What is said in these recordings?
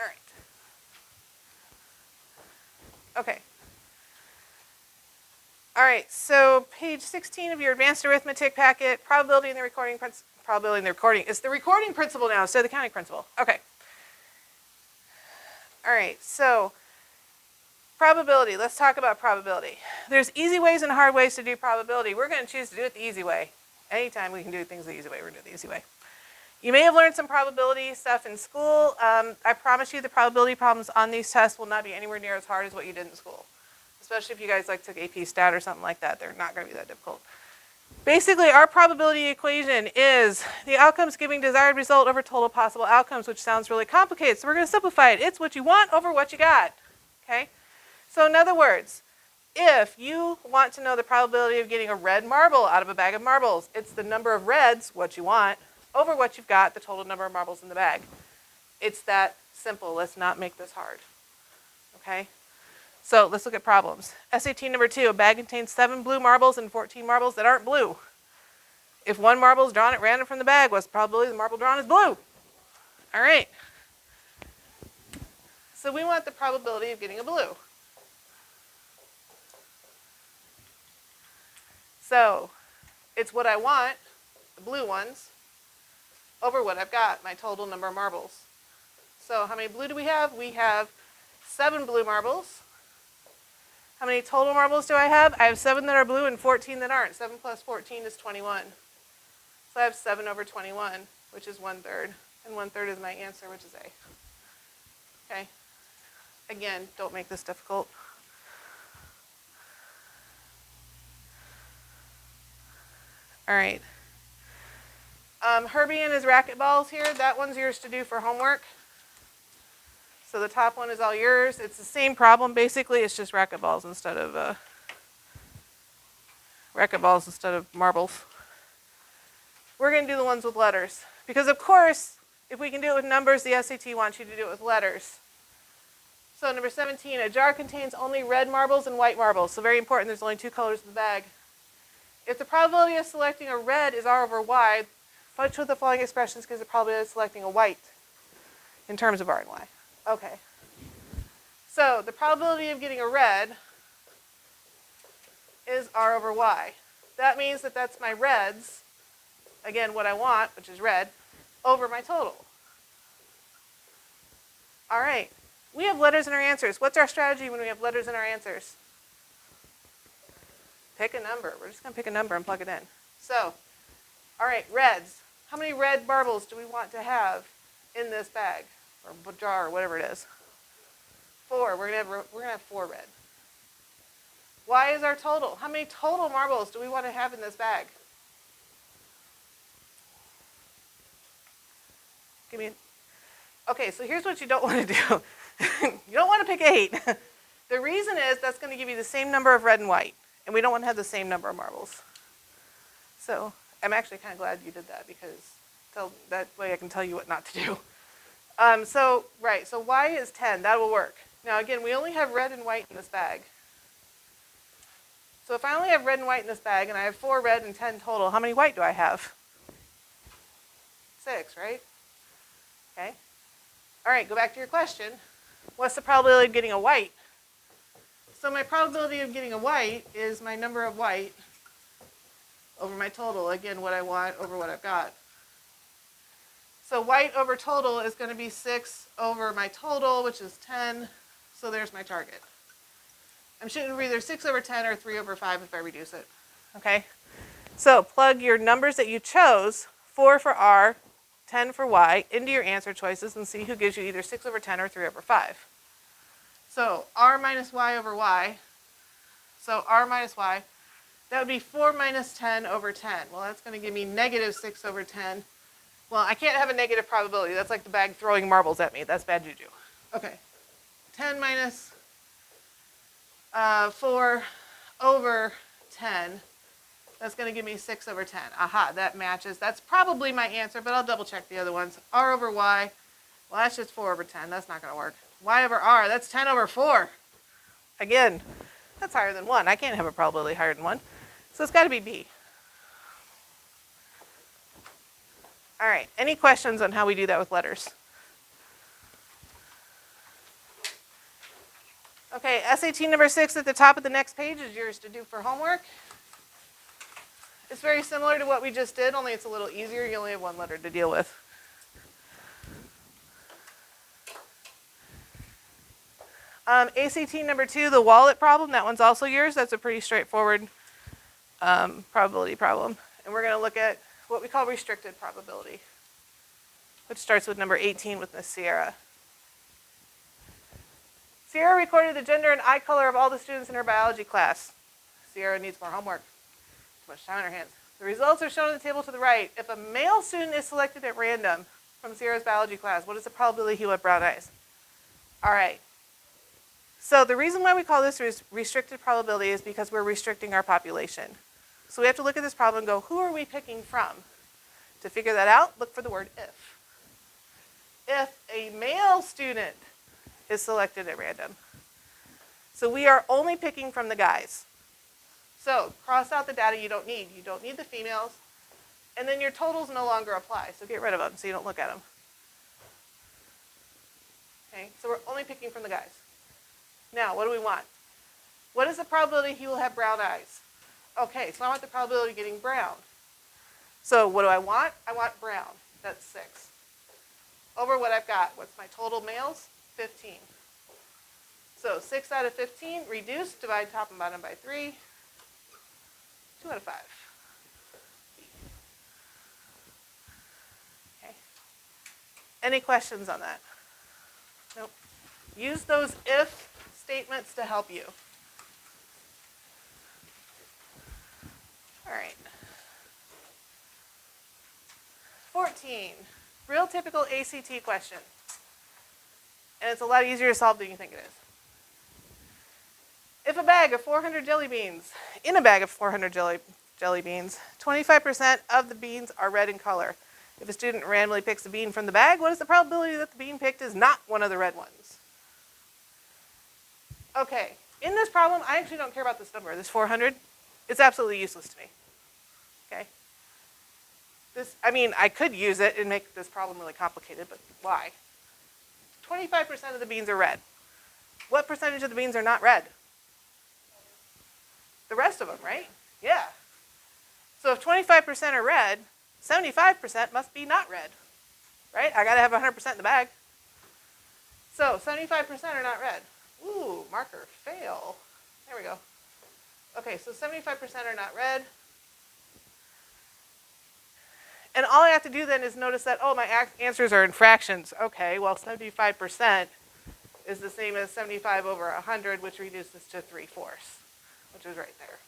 All right. Okay. All right, so page 16 of your advanced arithmetic packet, probability in the recording probability in the recording. It's the recording principle now, so the counting principle. Okay. All right, so probability. Let's talk about probability. There's easy ways and hard ways to do probability. We're going to choose to do it the easy way. Anytime we can do things the easy way, we're going to do it the easy way. You may have learned some probability stuff in school. I promise you the probability problems on these tests will not be anywhere near as hard as what you did in school. Especially if you guys like took AP Stat or something like that. They're not going to be that difficult. Basically, our probability equation is the outcomes giving desired result over total possible outcomes, which sounds really complicated. So we're going to simplify it. It's what you want over what you got. Okay? So in other words, if you want to know the probability of getting a red marble out of a bag of marbles, it's the number of reds, what you want, over what you've got, the total number of marbles in the bag. It's that simple. Let's not make this hard. Okay? So let's look at problems. SAT number 2, a bag contains 7 blue marbles and 14 marbles that aren't blue. If one marble is drawn at random from the bag, what's the probability the marble drawn is blue? All right. So we want the probability of getting a blue. So it's what I want, the blue ones, over what I've got, my total number of marbles. So how many blue do we have? We have 7 blue marbles. How many total marbles do I have? I have 7 that are blue and 14 that aren't. 7 plus 14 is 21. So I have 7 over 21, which is 1/3. And 1/3 is my answer, which is A. Okay. Again, don't make this difficult. All right. Herbie and his racquetballs here, that one's yours to do for homework. So the top one is all yours. It's the same problem, basically. It's just racquetballs instead of marbles. We're going to do the ones with letters. Because, of course, if we can do it with numbers, the SAT wants you to do it with letters. So number 17, a jar contains only red marbles and white marbles. So very important, there's only 2 colors in the bag. If the probability of selecting a red is R over Y, which of the following expressions gives the probability of selecting a white in terms of R and Y? Okay. So the probability of getting a red is R over Y. That means that that's my reds, again, what I want, which is red, over my total. All right. We have letters in our answers. What's our strategy when we have letters in our answers? Pick a number. We're just going to pick a number and plug it in. So, all right, reds. How many red marbles do we want to have in this bag or jar or whatever it is? 4. We're going to have 4 red. Y is our total. How many total marbles do we want to have in this bag? Okay, so here's what you don't want to do. You don't want to pick 8. The reason is that's going to give you the same number of red and white, and we don't want to have the same number of marbles. So I'm actually kind of glad you did that, because that way I can tell you what not to do. So Y is 10. That will work. Now again, we only have red and white in this bag. So if I only have red and white in this bag, and I have 4 red and 10 total, how many white do I have? 6, right? Okay. All right, go back to your question. What's the probability of getting a white? So my probability of getting a white is my number of white over my total. Again, what I want over what I've got. So white over total is going to be 6 over my total, which is 10. So there's my target. I'm shooting for either 6 over 10 or 3 over 5 if I reduce it. Okay? So plug your numbers that you chose, 4 for R, 10 for Y, into your answer choices and see who gives you either 6 over 10 or 3 over 5. So R minus Y over Y. So R minus Y, that would be 4 minus 10 over 10. Well, that's going to give me negative 6 over 10. Well, I can't have a negative probability. That's like the bag throwing marbles at me. That's bad juju. Okay. 10 minus 4 over 10. That's going to give me 6 over 10. Aha, that matches. That's probably my answer, but I'll double check the other ones. R over Y. Well, that's just 4 over 10. That's not going to work. Y over R. That's 10 over 4. Again, that's higher than 1. I can't have a probability higher than 1. So it's got to be B. All right. Any questions on how we do that with letters? Okay, SAT number 6 at the top of the next page is yours to do for homework. It's very similar to what we just did, only it's a little easier. You only have one letter to deal with. ACT number 2, the wallet problem, that one's also yours. That's a pretty straightforward probability problem. And we're going to look at what we call restricted probability, which starts with number 18 with Miss Sierra. Sierra recorded the gender and eye color of all the students in her biology class. Sierra needs more homework. Too much time on her hands. The results are shown in the table to the right. If a male student is selected at random from Sierra's biology class, what is the probability he will have brown eyes? All right. So the reason why we call this restricted probability is because we're restricting our population. So we have to look at this problem and go, who are we picking from? To figure that out, look for the word if. If a male student is selected at random. So we are only picking from the guys. So cross out the data you don't need. You don't need the females. And then your totals no longer apply. So get rid of them so you don't look at them. Okay, so we're only picking from the guys. Now, what do we want? What is the probability he will have brown eyes? Okay, so I want the probability of getting brown. So what do I want? I want brown. That's 6. Over what I've got. What's my total males? 15. So 6 out of 15, reduce, divide top and bottom by 3. 2 out of 5. Okay. Any questions on that? Nope. Use those if statements to help you. All right. 14. Real typical ACT question. And it's a lot easier to solve than you think it is. If a bag of 400 jelly beans, in a bag of 400 jelly beans, 25% of the beans are red in color. If a student randomly picks a bean from the bag, what is the probability that the bean picked is not one of the red ones? Okay, in this problem, I actually don't care about this number, this 400. It's absolutely useless to me. Okay? I could use it and make this problem really complicated, but why? 25% of the beans are red. What percentage of the beans are not red? The rest of them, right? Yeah. So if 25% are red, 75% must be not red, right? I got to have 100% in the bag. So 75% are not red. Ooh, marker, fail. There we go. Okay, so 75% are not red. And all I have to do then is notice that, oh, my answers are in fractions. Okay, well, 75% is the same as 75 over 100, which reduces to 3/4, which is right there.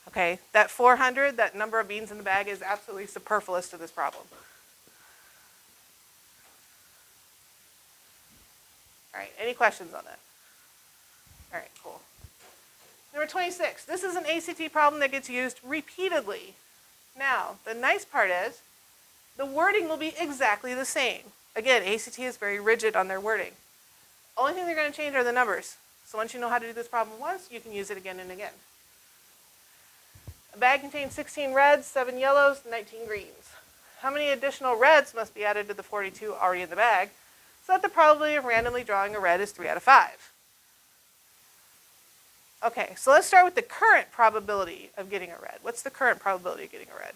Okay, that 400, that number of beans in the bag, is absolutely superfluous to this problem. All right, any questions on that? All right, cool. Number 26. This is an ACT problem that gets used repeatedly. Now, the nice part is the wording will be exactly the same. Again, ACT is very rigid on their wording. Only thing they're going to change are the numbers. So once you know how to do this problem once, you can use it again and again. A bag contains 16 reds, 7 yellows, 19 greens. How many additional reds must be added to the 42 already in the bag so that the probability of randomly drawing a red is 3 out of 5? Okay, so let's start with the current probability of getting a red. What's the current probability of getting a red?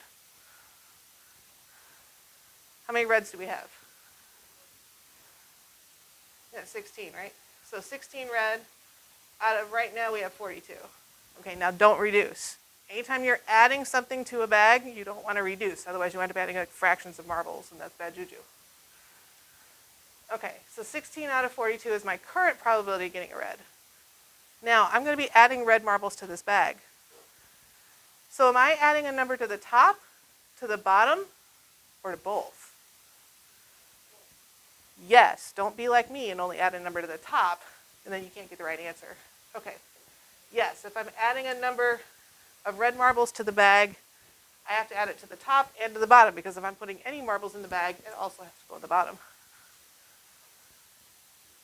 How many reds do we have? Yeah, 16, right? So 16 red out of right now we have 42. Okay, now don't reduce. Anytime you're adding something to a bag, you don't want to reduce. Otherwise you end up adding like fractions of marbles, and that's bad juju. Okay, so 16 out of 42 is my current probability of getting a red. Now, I'm going to be adding red marbles to this bag. So am I adding a number to the top, to the bottom, or to both? Yes, don't be like me and only add a number to the top, and then you can't get the right answer. Okay, yes, if I'm adding a number of red marbles to the bag, I have to add it to the top and to the bottom, because if I'm putting any marbles in the bag, it also has to go in the bottom.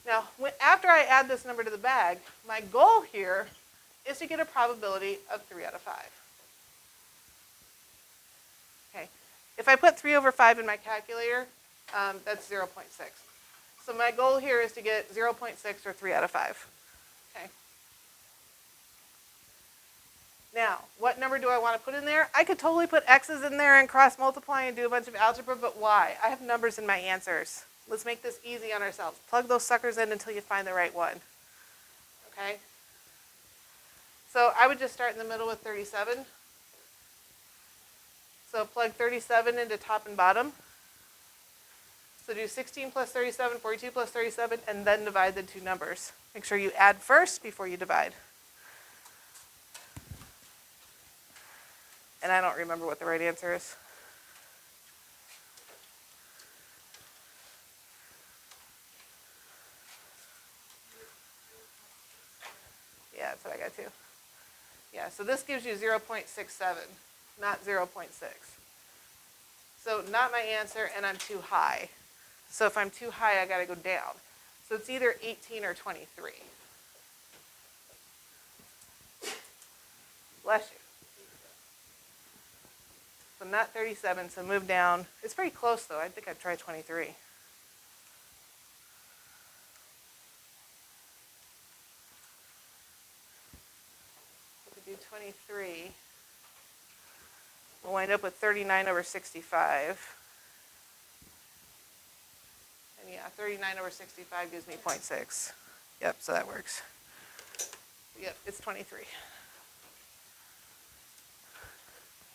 Now, after I add this number to the bag, my goal here is to get a probability of 3 out of 5. Okay, if I put 3 over 5 in my calculator, that's 0.6. So my goal here is to get 0.6 or 3 out of 5. Okay. Now, what number do I want to put in there? I could totally put x's in there and cross multiply and do a bunch of algebra, but why? I have numbers in my answers. Let's make this easy on ourselves. Plug those suckers in until you find the right one. Okay? So I would just start in the middle with 37. So plug 37 into top and bottom. So do 16 plus 37, 42 plus 37, and then divide the two numbers. Make sure you add first before you divide. And I don't remember what the right answer is. Yeah, that's what I got too. Yeah, so this gives you 0.67, not 0.6. So not my answer, and I'm too high. So if I'm too high, I got to go down. So it's either 18 or 23. Bless you. So not 37, so move down. It's pretty close, though. I think I'd try 23. If we do 23, we'll wind up with 39 over 65. And yeah, 39 over 65 gives me 0.6. Yep, so that works. Yep, it's 23.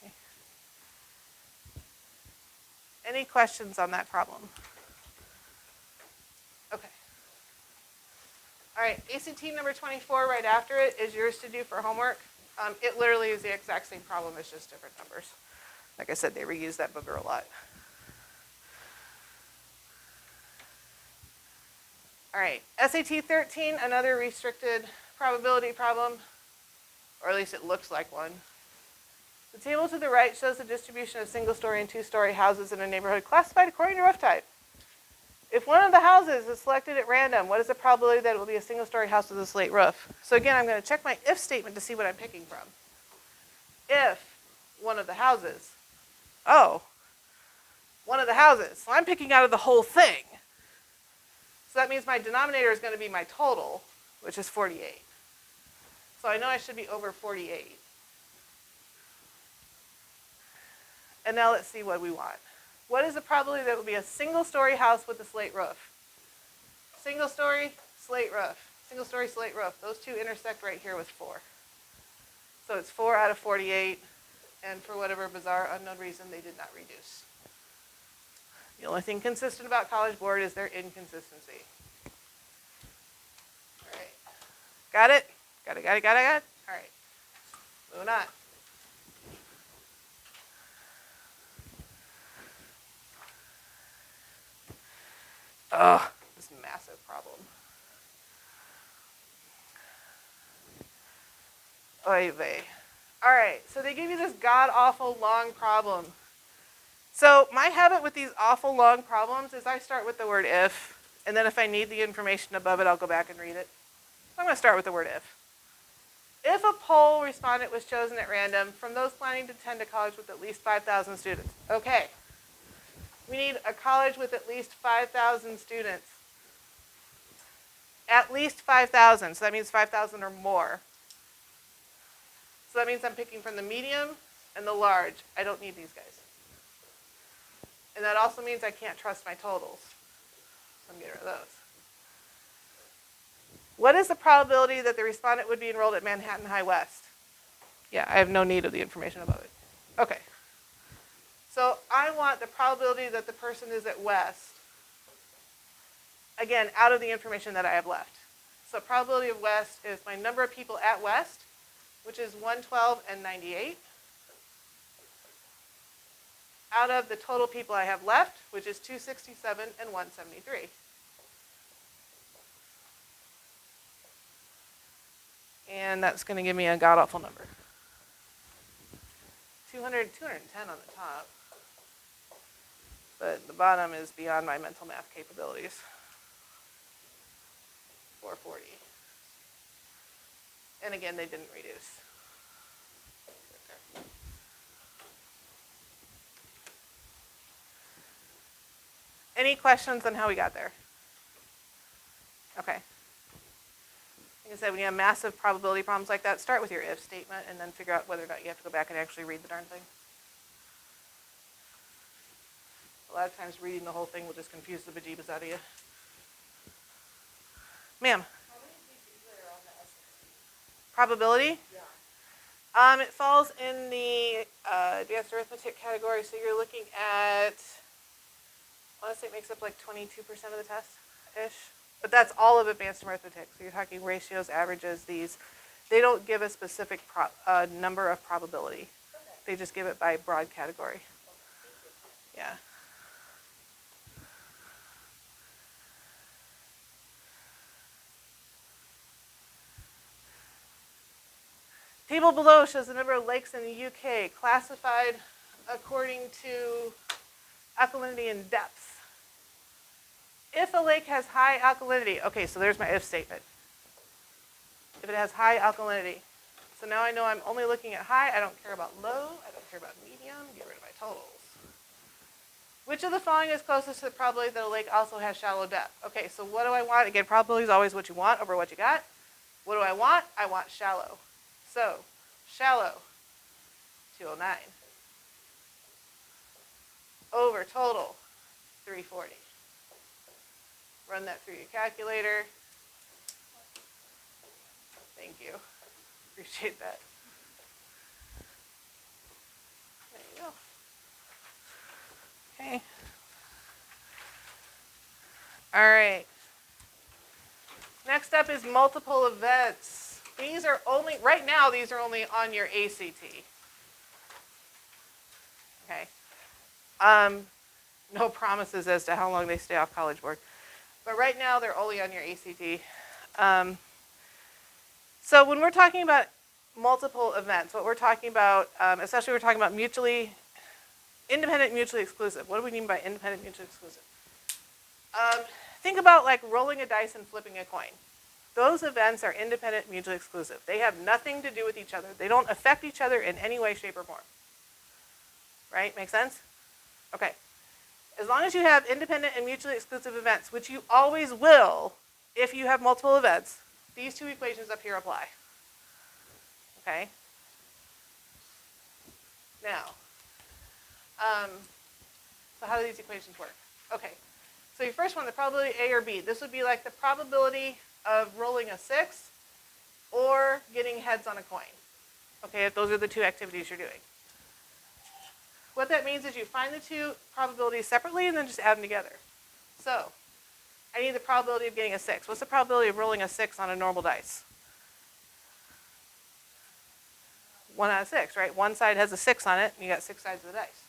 Okay. Any questions on that problem? Okay. All right, ACT number 24 right after it is yours to do for homework. It literally is the exact same problem, it's just different numbers. Like I said, they reuse that booger a lot. All right, SAT 13, another restricted probability problem, or at least it looks like one. The table to the right shows the distribution of single-story and two-story houses in a neighborhood classified according to roof type. If one of the houses is selected at random, what is the probability that it will be a single-story house with a slate roof? So again, I'm going to check my if statement to see what I'm picking from. If one of the houses, one of the houses. So I'm picking out of the whole thing. So that means my denominator is going to be my total, which is 48. So I know I should be over 48. And now let's see what we want. What is the probability that it will be a single-story house with a slate roof? Single-story, slate roof. Single-story, slate roof. Those two intersect right here with 4. So it's 4 out of 48, and for whatever bizarre, unknown reason, they did not reduce. The only thing consistent about College Board is their inconsistency. All right. Got it? Got it? All right. Moving on. This massive problem. Oy vey. All right, so they give you this god-awful long problem. So my habit with these awful long problems is I start with the word if, and then if I need the information above it, I'll go back and read it. So I'm going to start with the word if. If a poll respondent was chosen at random from those planning to attend a college with at least 5,000 students. Okay. We need a college with at least 5,000 students. At least 5,000, so that means 5,000 or more. So that means I'm picking from the medium and the large. I don't need these guys. And that also means I can't trust my totals. So I'm getting rid of those. What is the probability that the respondent would be enrolled at Manhattan High West? Yeah, I have no need of the information above it. Okay. So I want the probability that the person is at West, again, out of the information that I have left. So probability of West is my number of people at West, which is 112 and 98, out of the total people I have left, which is 267 and 173. And that's going to give me a god-awful number. 210 on the top. But the bottom is beyond my mental math capabilities. 440. And again, they didn't reduce. Any questions on how we got there? Okay. Like I said, when you have massive probability problems like that, start with your if statement and then figure out whether or not you have to go back and actually read the darn thing. A lot of times reading the whole thing will just confuse the bejeebus out of you. Ma'am? How many pieces are on the SAT? Probability? Yeah. It falls in the advanced arithmetic category, so you're looking at, I want to say it makes up like 22% of the test-ish. But that's all of advanced arithmetic. So you're talking ratios, averages, these. They don't give a specific number of probability. Okay. They just give it by broad category. Yeah. Table below shows the number of lakes in the UK classified according to alkalinity and depth. If a lake has high alkalinity, okay, so there's my if statement. If it has high alkalinity. So now I know I'm only looking at high. I don't care about low. I don't care about medium. Get rid of my totals. Which of the following is closest to the probability that a lake also has shallow depth? Okay, so what do I want? Again, probability is always what you want over what you got. What do I want? I want shallow. So, shallow, 209. Over total, 340. Run that through your calculator. Thank you. Appreciate that. There you go. Okay. All right. Next up is multiple events. These are only, right now, these are only on your ACT. Okay. No promises as to how long they stay off College Board. But right now, they're only on your ACT. So when we're talking about multiple events, what we're talking about, especially we're talking about mutually independent, mutually exclusive. What do we mean by independent, mutually exclusive? Think about like rolling a dice and flipping a coin. Those events are independent, mutually exclusive. They have nothing to do with each other. They don't affect each other in any way, shape, or form. Right? Make sense? Okay. As long as you have independent and mutually exclusive events, which you always will if you have multiple events, these two equations up here apply. Okay? Now, so how do these equations work? Okay. So your first one, the probability A or B. This would be like the probability of rolling a 6 or getting heads on a coin. Okay, if those are the two activities you're doing. What that means is you find the two probabilities separately and then just add them together. So, I need the probability of getting a 6. What's the probability of rolling a 6 on a normal dice? 1 out of 6, right? One side has a 6 on it, and you got 6 sides of the dice.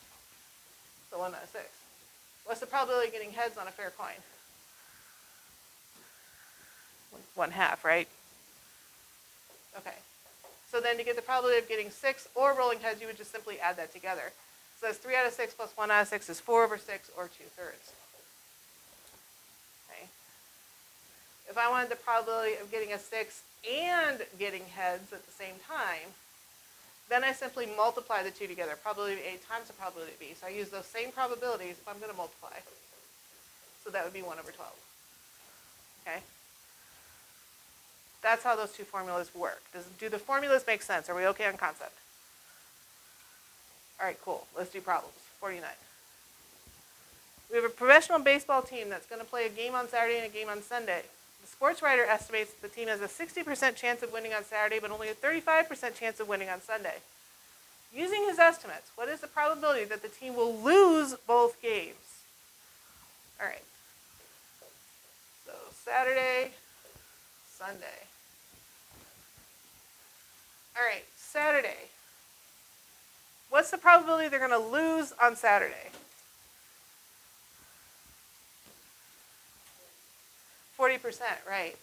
So 1 out of 6. What's the probability of getting heads on a fair coin? 1/2, right? Okay. So then to get the probability of getting 6 or rolling heads, you would just simply add that together. So that's 3 out of 6 plus 1 out of 6 is 4 over 6 or 2/3. Okay. If I wanted the probability of getting a 6 and getting heads at the same time, then I simply multiply the two together. Probability of A times the probability of B. So I use those same probabilities if I'm going to multiply. So that would be 1 over 12. Okay? That's how those two formulas work. Do the formulas make sense? Are we okay on concept? All right, cool. Let's do problems. 49. We have a professional baseball team that's going to play a game on Saturday and a game on Sunday. The sports writer estimates that the team has a 60% chance of winning on Saturday, but only a 35% chance of winning on Sunday. Using his estimates, what is the probability that the team will lose both games? All right. So Saturday, Sunday. All right, Saturday. What's the probability they're going to lose on Saturday? 40%, right.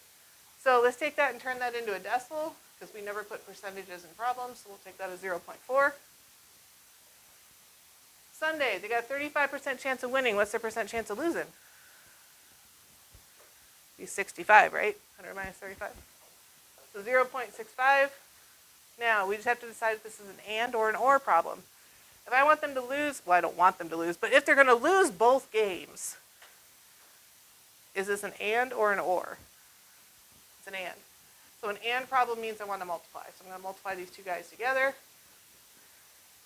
So let's take that and turn that into a decimal, because we never put percentages in problems, so we'll take that as 0.4. Sunday, they got a 35% chance of winning. What's their percent chance of losing? Be 65, right? 100 minus 35. So 0.65. Now, we just have to decide if this is an and or an or problem. If I want them to lose, well, I don't want them to lose, but if they're going to lose both games, is this an and or an or? It's an and. So an and problem means I want to multiply. So I'm going to multiply these two guys together.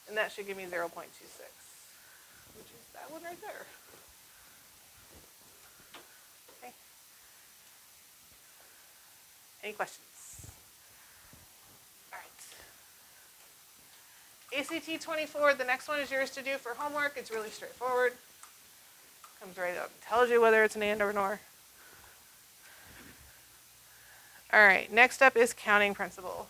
And that should give me 0.26, which is that one right there. Okay. Any questions? All right. ACT 24, the next one is yours to do for homework. It's really straightforward. Comes right up and tells you whether it's an and or an or. All right, next up is counting principle.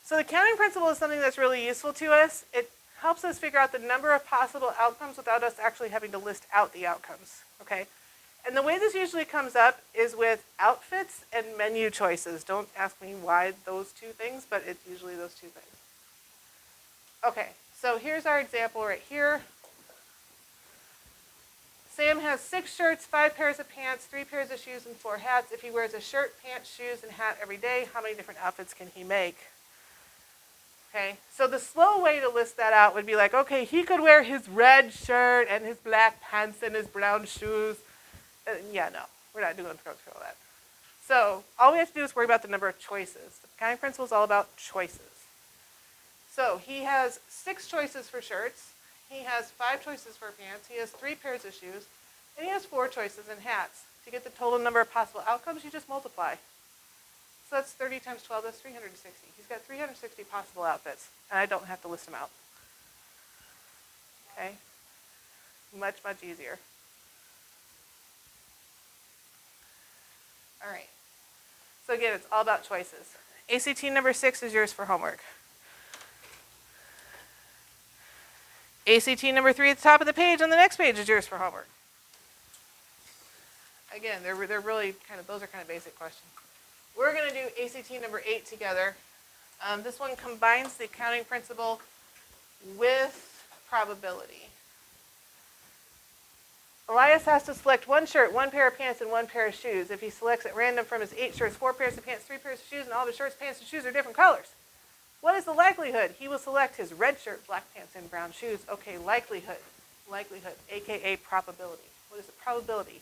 So the counting principle is something that's really useful to us. It helps us figure out the number of possible outcomes without us actually having to list out the outcomes, okay? And the way this usually comes up is with outfits and menu choices. Don't ask me why those two things, but it's usually those two things. Okay, so here's our example right here. Sam has 6 shirts, 5 pairs of pants, 3 pairs of shoes, and 4 hats. If he wears a shirt, pants, shoes, and hat every day, how many different outfits can he make? Okay, so the slow way to list that out would be like, okay, he could wear his red shirt and his black pants and his brown shoes. Yeah, no, we're not doing all that. So all we have to do is worry about the number of choices. The counting principle is all about choices. So he has 6 choices for shirts. He has 5 choices for pants. He has 3 pairs of shoes. And he has 4 choices in hats. To get the total number of possible outcomes, you just multiply. So that's 30 times 12, that's 360. He's got 360 possible outfits, and I don't have to list them out. Okay? Much, much easier. All right. So again, it's all about choices. ACT number 6 is yours for homework. ACT number 3 at the top of the page on the next page is yours for homework. Again, they're really kind of, those are kind of basic questions. We're going to do ACT number 8 together. This one combines the counting principle with probability. Elias has to select 1 shirt, 1 pair of pants, and 1 pair of shoes. If he selects at random from his 8 shirts, 4 pairs of pants, 3 pairs of shoes, and all of his shirts, pants, and shoes are different colors. What is the likelihood? He will select his red shirt, black pants, and brown shoes. Okay, likelihood, aka probability. What is the probability?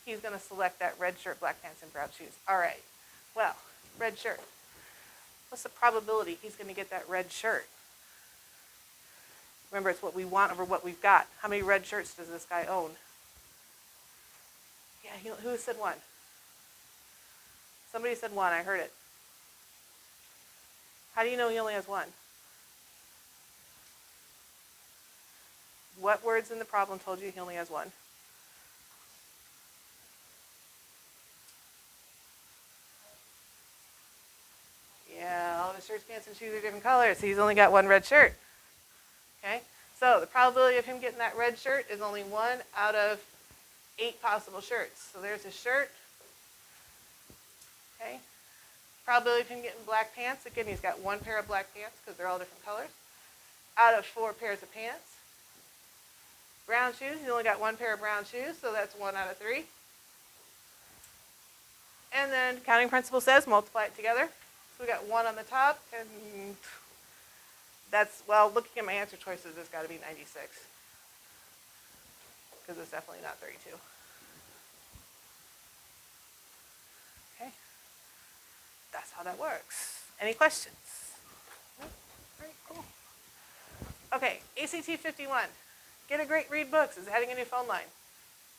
He's going to select that red shirt, black pants, and brown shoes. All right. Well, red shirt. What's the probability he's going to get that red shirt? Remember, it's what we want over what we've got. How many red shirts does this guy own? Yeah, who said 1? Somebody said 1. I heard it. How do you know he only has 1? What words in the problem told you he only has 1? Yeah, all of his shirts, pants, and shoes are different colors, so he's only got 1 red shirt. Okay, so the probability of him getting that red shirt is only 1 out of 8 possible shirts. So there's his shirt. Okay, probability of him getting black pants, again, he's got 1 pair of black pants because they're all different colors. Out of 4 pairs of pants. Brown shoes, he's only got 1 pair of brown shoes, so that's 1 out of 3. And then counting principle says multiply it together. So we got 1 on the top, and that's, well, looking at my answer choices, it's got to be 96. Because it's definitely not 32. Okay. That's how that works. Any questions? No? All right, cool. Okay, ACT 51. Get a great read books is adding a new phone line.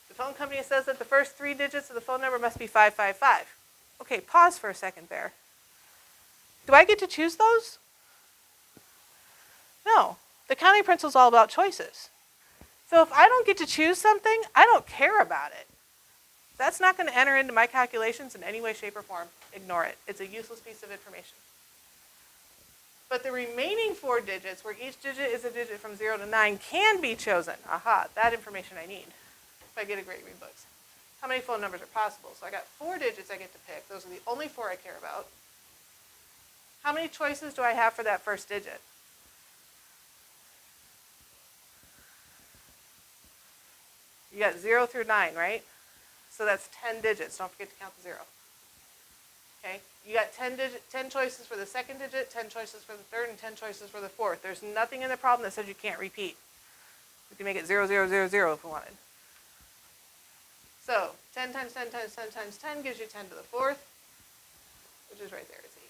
The phone company says that the first 3 digits of the phone number must be 555. Okay, pause for a second there. Do I get to choose those? No. The counting principle is all about choices. So if I don't get to choose something, I don't care about it. That's not going to enter into my calculations in any way, shape, or form. Ignore it. It's a useless piece of information. But the remaining 4 digits, where each digit is a digit from 0 to 9, can be chosen. Aha, that information I need if I get a great read books. How many phone numbers are possible? So I got 4 digits I get to pick. Those are the only 4 I care about. How many choices do I have for that first digit? You got 0 through 9, right? So that's 10 digits. Don't forget to count the 0. Okay? You got 10 choices for the second digit, 10 choices for the third, and 10 choices for the fourth. There's nothing in the problem that says you can't repeat. We can make it 0, 0, 0, 0 if we wanted. So 10 times 10 times 10 times 10 gives you 10 to the 4th. which is right there, is E.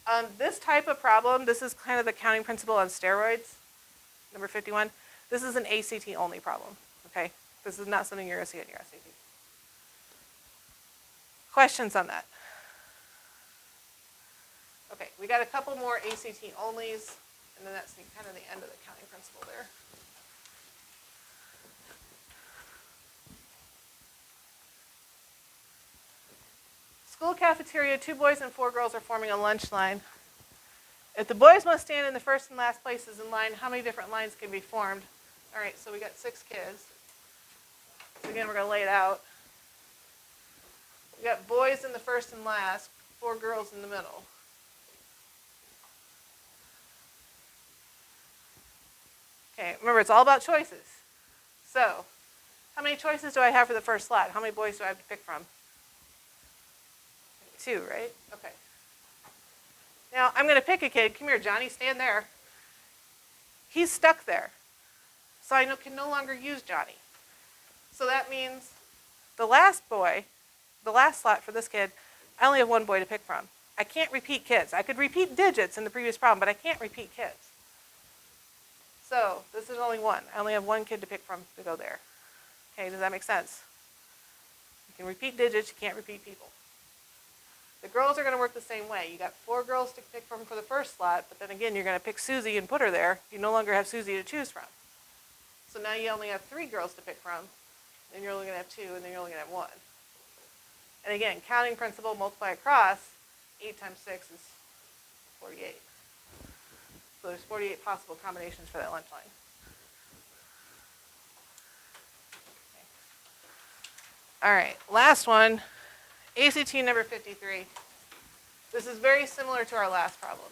Okay. This type of problem, this is kind of the counting principle on steroids, number 51. This is an ACT only problem, okay? This is not something you're going to see in your SAT. Questions on that? Okay, we got a couple more ACT onlys, and then that's kind of the end of the counting principle there. School cafeteria, 2 boys and 4 girls are forming a lunch line. If the boys must stand in the first and last places in line, how many different lines can be formed? All right, so we got 6 kids. So again, we're going to lay it out. We got boys in the first and last, 4 girls in the middle. Okay, remember, it's all about choices. So, how many choices do I have for the first slot? How many boys do I have to pick from? 2, right? Okay. Now, I'm going to pick a kid. Come here, Johnny, stand there. He's stuck there. So I can no longer use Johnny. So that means the last boy, the last slot for this kid, I only have 1 boy to pick from. I can't repeat kids. I could repeat digits in the previous problem, but I can't repeat kids. So this is only 1. I only have 1 kid to pick from to go there. Okay, does that make sense? You can repeat digits, you can't repeat people. The girls are going to work the same way. You got 4 girls to pick from for the first slot, but then again, you're going to pick Susie and put her there. You no longer have Susie to choose from. So now you only have 3 girls to pick from, then you're only going to have 2, and then you're only going to have 1. And again, counting principle, multiply across, 8 times 6 is 48. So there's 48 possible combinations for that lunch line. Okay. All right, last one, ACT number 53. This is very similar to our last problem.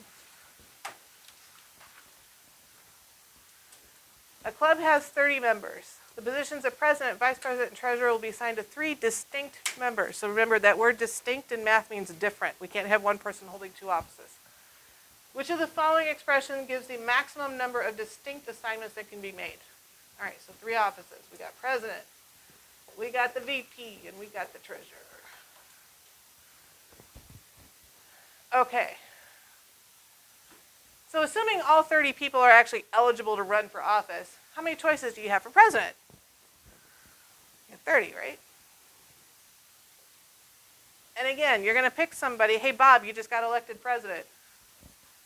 A club has 30 members. The positions of president, vice president, and treasurer will be assigned to 3 distinct members. So remember, that word distinct in math means different. We can't have one person holding 2 offices. Which of the following expression gives the maximum number of distinct assignments that can be made? All right, so 3 offices. We got president, we got the VP, and we got the treasurer. Okay. So assuming all 30 people are actually eligible to run for office, how many choices do you have for president? You have 30, right? And again, you're going to pick somebody. Hey, Bob, you just got elected president.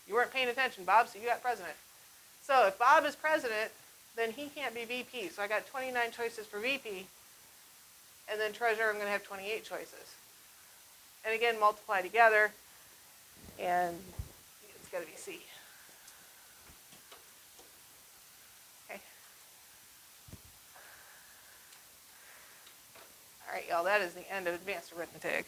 You weren't paying attention, Bob, so you got president. So if Bob is president, then he can't be VP. So I got 29 choices for VP. And then treasurer, I'm going to have 28 choices. And again, multiply together. And it's got to be C. Okay. All right, y'all, that is the end of advanced arithmetic.